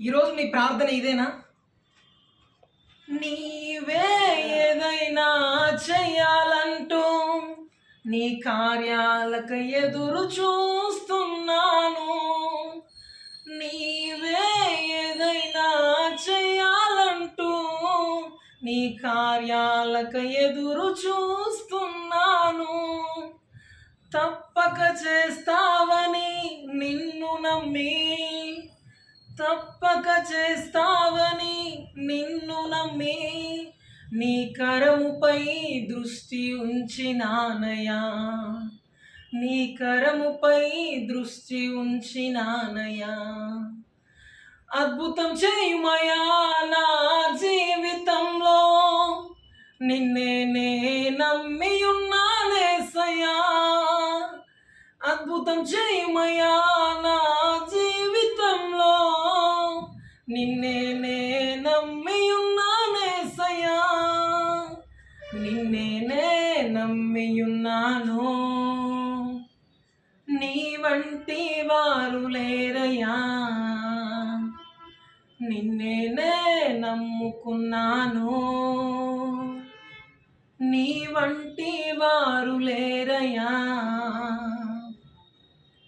ఈరోజు మీ ప్రార్థన ఇదేనా? నీవే ఏదైనా చెయ్యాలంటూ నీ కార్యాలకు ఎదురు చూస్తున్నాను. నీవే ఏదైనా చెయ్యాలంటూ నీ కార్యాలకు ఎదురు చూస్తున్నాను. తప్పక చేస్తావని నిన్ను నమ్మి, తప్పక చేస్తావని నిన్ను నమ్మి నీ కరముపై దృష్టి ఉంచినానయా, నీ కరముపై దృష్టి ఉంచినానయా. అద్భుతం చేయుమయా నా జీవితంలో, నిన్నే నే నమ్మి ఉన్నానేసయ్యా. అద్భుతం చేయుమయా నా జీవితంలో, నిన్నే నే నమ్మి ఉన్నానేసయ్యా. నిన్నే నే నమ్మి ఉన్నాను. నీ వంటి వారు లేరయ్యా, నిన్నే నే నమ్ముకున్నాను.